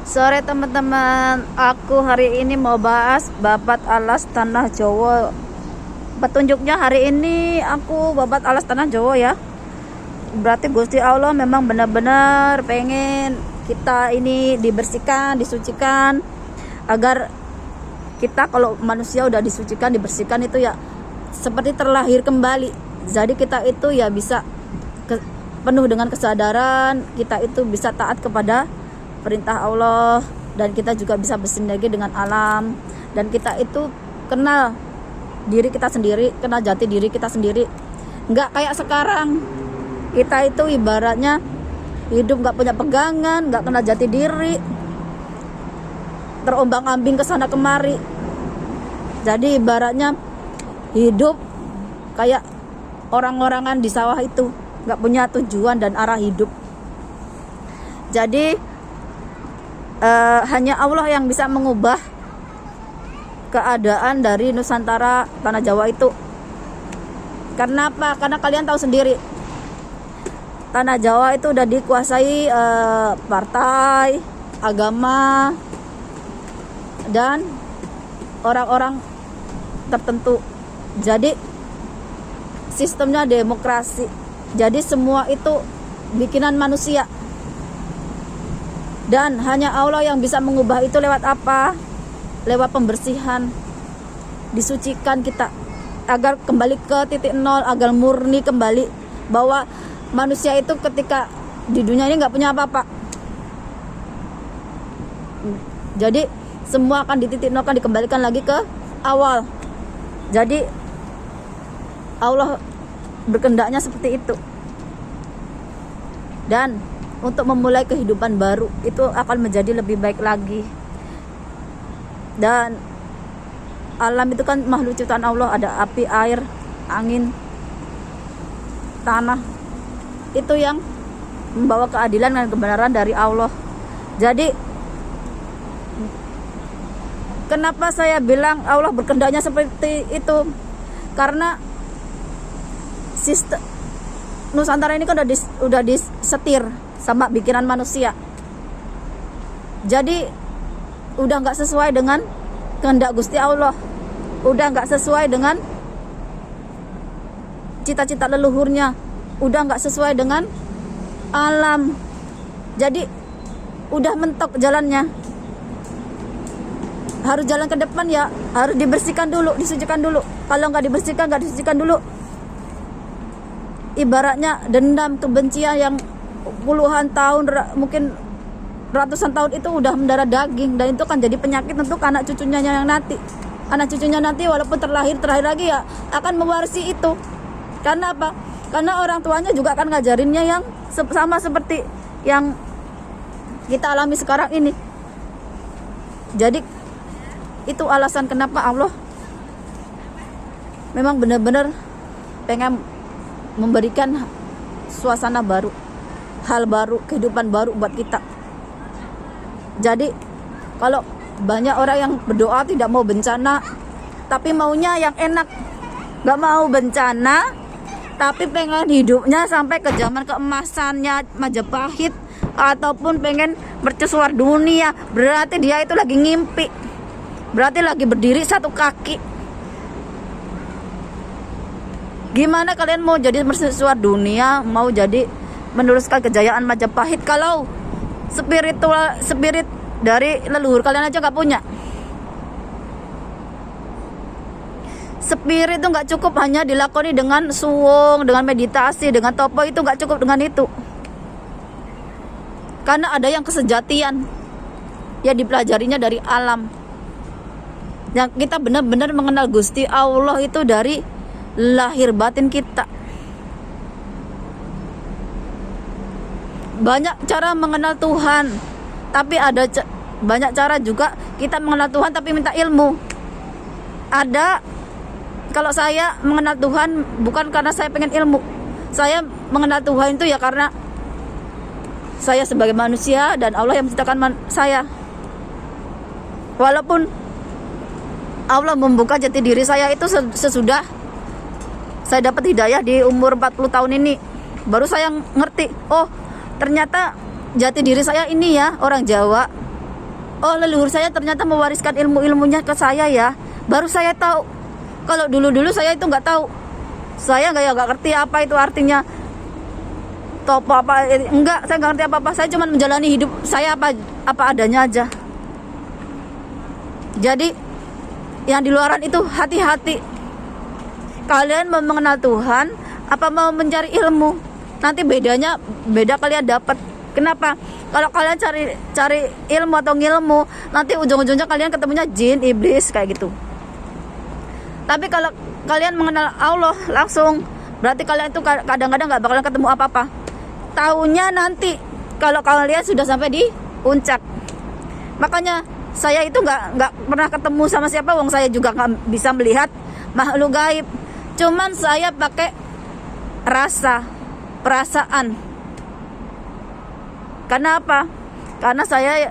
Sore teman-teman, aku hari ini mau bahas babat alas tanah Jawa. Petunjuknya hari ini aku babat alas tanah Jawa ya. Berarti Gusti Allah memang benar-benar pengen kita ini dibersihkan, disucikan, agar kita kalau manusia udah disucikan, dibersihkan itu ya seperti terlahir kembali. Jadi kita itu ya bisa penuh dengan kesadaran, kita itu bisa taat kepada perintah Allah, dan kita juga bisa bersinergi dengan alam, dan kita itu kenal diri kita sendiri, kenal jati diri kita sendiri. Nggak kayak sekarang, kita itu ibaratnya hidup nggak punya pegangan, nggak kenal jati diri, terombang-ambing kesana kemari. Jadi ibaratnya hidup kayak orang-orangan di sawah itu, nggak punya tujuan dan arah hidup. Jadi hanya Allah yang bisa mengubah keadaan dari Nusantara tanah Jawa itu. Karena apa? Karena kalian tahu sendiri, tanah Jawa itu udah dikuasai partai, agama, dan orang-orang tertentu. Jadi sistemnya demokrasi. Jadi semua itu bikinan manusia. Dan hanya Allah yang bisa mengubah itu lewat apa? Lewat pembersihan. Disucikan kita agar kembali ke titik nol, agar murni kembali bahwa manusia itu ketika di dunia ini nggak punya apa-apa. Jadi semua akan di titik nol, akan dikembalikan lagi ke awal. Jadi Allah berkehendaknya seperti itu. Dan untuk memulai kehidupan baru itu akan menjadi lebih baik lagi. Dan alam itu kan makhluk ciptaan Allah, ada api, air, angin, tanah. Itu yang membawa keadilan dan kebenaran dari Allah. Jadi kenapa saya bilang Allah berkehendaknya seperti itu? Karena sistem Nusantara ini kan udah disetir sama bikinan manusia. Jadi udah nggak sesuai dengan kehendak Gusti Allah, udah nggak sesuai dengan cita-cita leluhurnya, udah nggak sesuai dengan alam. Jadi udah mentok jalannya. Harus jalan ke depan ya, harus dibersihkan dulu, disucikan dulu. Kalau nggak dibersihkan, nggak disucikan dulu, ibaratnya dendam, kebencian yang puluhan tahun, mungkin ratusan tahun itu udah mendarah daging, dan itu kan jadi penyakit untuk anak cucunya yang nanti. Anak cucunya nanti walaupun terakhir lagi ya akan mewarisi itu. Karena apa? Karena orang tuanya juga akan ngajarinnya yang sama seperti yang kita alami sekarang ini. Jadi itu alasan kenapa Allah memang benar-benar pengen memberikan suasana baru, hal baru, kehidupan baru buat kita. Jadi kalau banyak orang yang berdoa tidak mau bencana, tapi maunya yang enak, gak mau bencana, tapi pengen hidupnya sampai ke zaman keemasannya Majapahit, ataupun pengen mercusuar dunia, berarti dia itu lagi ngimpi, berarti lagi berdiri satu kaki. Gimana kalian mau jadi mercusuar dunia, mau jadi meneruskan kejayaan Majapahit kalau spirit dari leluhur kalian aja nggak punya? Spirit itu nggak cukup hanya dilakoni dengan suwung, dengan meditasi, dengan topo, itu nggak cukup dengan itu. Karena ada yang kesejatian, ya dipelajarinya dari alam. Yang kita benar-benar mengenal Gusti Allah itu dari lahir batin kita. Banyak cara mengenal Tuhan, tapi ada banyak cara juga kita mengenal Tuhan tapi minta ilmu. Ada, kalau saya mengenal Tuhan bukan karena saya pengen ilmu. Saya mengenal Tuhan itu ya karena saya sebagai manusia dan Allah yang menciptakan saya. Walaupun Allah membuka jati diri saya itu sesudah saya dapat hidayah di umur 40 tahun ini. Baru saya ngerti, oh ternyata jati diri saya ini ya orang Jawa, Oh, leluhur saya ternyata mewariskan ilmu-ilmunya ke saya ya. Baru saya tahu. Kalau dulu-dulu saya itu nggak tahu. Saya nggak ngerti apa itu artinya topo apa. Enggak, saya nggak ngerti apa-apa. Saya cuma menjalani hidup saya apa adanya aja. Jadi yang di luaran itu hati-hati. Kalian mau mengenal Tuhan apa mau mencari ilmu? Nanti beda kalian dapat. Kenapa? Kalau kalian cari ilmu atau ngilmu, nanti ujung-ujungnya kalian ketemunya jin, iblis kayak gitu. Tapi kalau kalian mengenal Allah langsung, berarti kalian itu kadang-kadang nggak bakalan ketemu apa-apa. Tahunya nanti kalau kalian sudah sampai di puncak. Makanya saya itu nggak pernah ketemu sama siapa, wong saya juga nggak bisa melihat makhluk gaib. Cuman saya pakai rasa, perasaan. Karena apa? Karena saya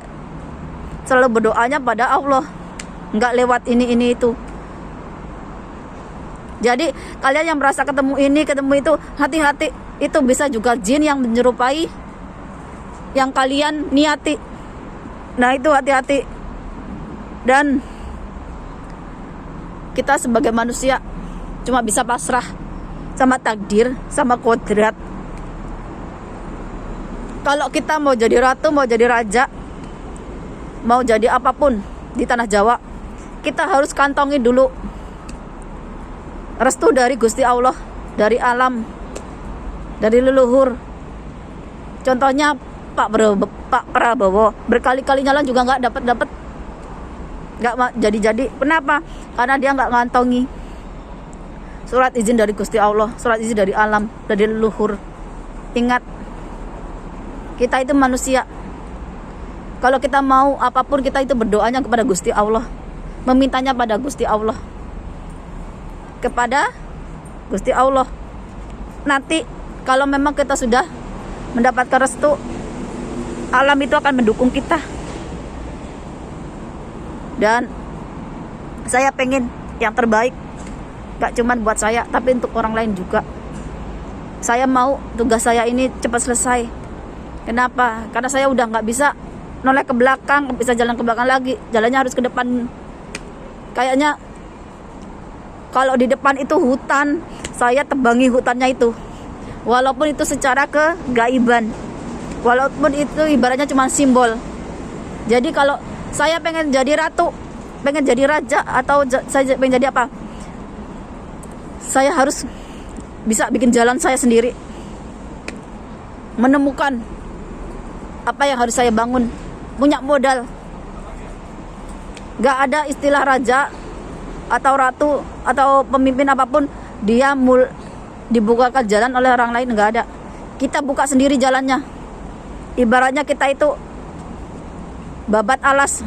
selalu berdoanya pada Allah, nggak lewat ini itu. Jadi kalian yang merasa ketemu ini, ketemu itu, hati-hati. Itu bisa juga jin yang menyerupai yang kalian niati. Nah itu hati-hati. Dan kita sebagai manusia cuma bisa pasrah sama takdir, sama kodrat. Kalau kita mau jadi ratu, mau jadi raja, mau jadi apapun di tanah Jawa, kita harus kantongi dulu restu dari Gusti Allah, dari alam, dari leluhur. Contohnya Pak Prabowo berkali-kali nyalon juga nggak dapat, nggak jadi. Kenapa? Karena dia nggak ngantongi surat izin dari Gusti Allah, surat izin dari alam, dari leluhur. Ingat, kita itu manusia. Kalau kita mau apapun, kita itu berdoanya kepada Gusti Allah, memintanya pada Gusti Allah, kepada Gusti Allah. Nanti kalau memang kita sudah mendapatkan restu, alam itu akan mendukung kita. Dan saya pengen yang terbaik, gak cuma buat saya, tapi untuk orang lain juga. Saya mau tugas saya ini cepat selesai. Kenapa? Karena saya udah nggak bisa noleh ke belakang, nggak bisa jalan ke belakang lagi. Jalannya harus ke depan. Kayaknya kalau di depan itu hutan, saya tebangi hutannya itu. Walaupun itu secara kegaiban, walaupun itu ibaratnya cuma simbol. Jadi kalau saya pengen jadi ratu, pengen jadi raja, atau saya pengen jadi apa, saya harus bisa bikin jalan saya sendiri, menemukan apa yang harus saya bangun, punya modal. Gak ada istilah raja atau ratu atau pemimpin apapun dia dibukakan jalan oleh orang lain, gak ada. Kita buka sendiri jalannya. Ibaratnya kita itu babat alas,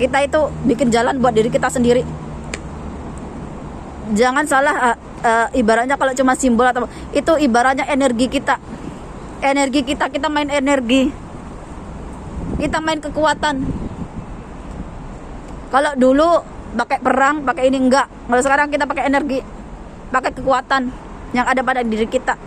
kita itu bikin jalan buat diri kita sendiri. Jangan salah, ibaratnya kalau cuma simbol atau itu, ibaratnya energi kita. Energi kita main energi. Kita main kekuatan. Kalau dulu pakai perang, pakai ini enggak. Kalau sekarang kita pakai energi, pakai kekuatan yang ada pada diri kita.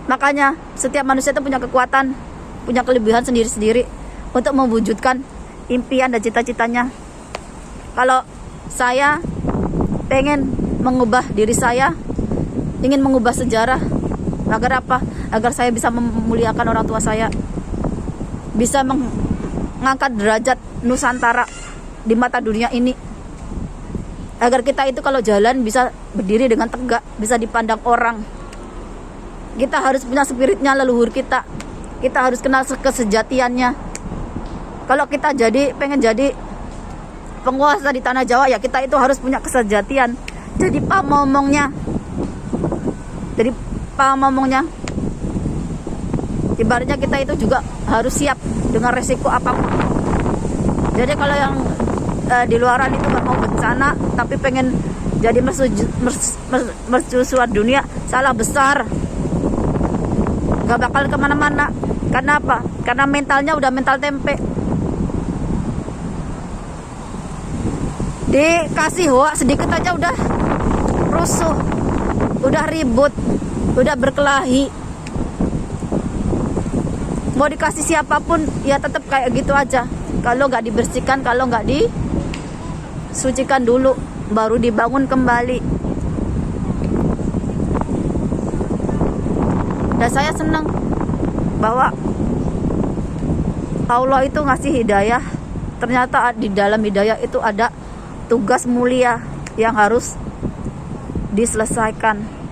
Makanya setiap manusia itu punya kekuatan, punya kelebihan sendiri-sendiri untuk mewujudkan impian dan cita-citanya. Kalau saya pengen mengubah diri saya, ingin mengubah sejarah. Agar apa? Agar saya bisa memuliakan orang tua saya, bisa mengangkat derajat Nusantara di mata dunia ini. Agar kita itu kalau jalan bisa berdiri dengan tegak, bisa dipandang orang. Kita harus punya spiritnya leluhur kita. Kita harus kenal kesejatiannya. Kalau kita pengen jadi penguasa di tanah Jawa, ya kita itu harus punya kesejatian. Jadi pamomongnya. Ibaratnya kita itu juga harus siap dengan resiko apapun. Jadi kalau yang di luaran itu gak mau bencana tapi pengen jadi mercusuar dunia, salah besar. Gak bakal kemana-mana. Karena apa? Karena mentalnya udah mental tempe. Dikasih hoak sedikit aja udah rusuh, udah ribut, udah berkelahi. mau dikasih siapapun ya tetap kayak gitu aja. Kalau nggak dibersihkan, kalau nggak disucikan dulu, baru dibangun kembali. Dan saya senang bahwa Allah itu ngasih hidayah. Ternyata di dalam hidayah itu ada tugas mulia yang harus diselesaikan.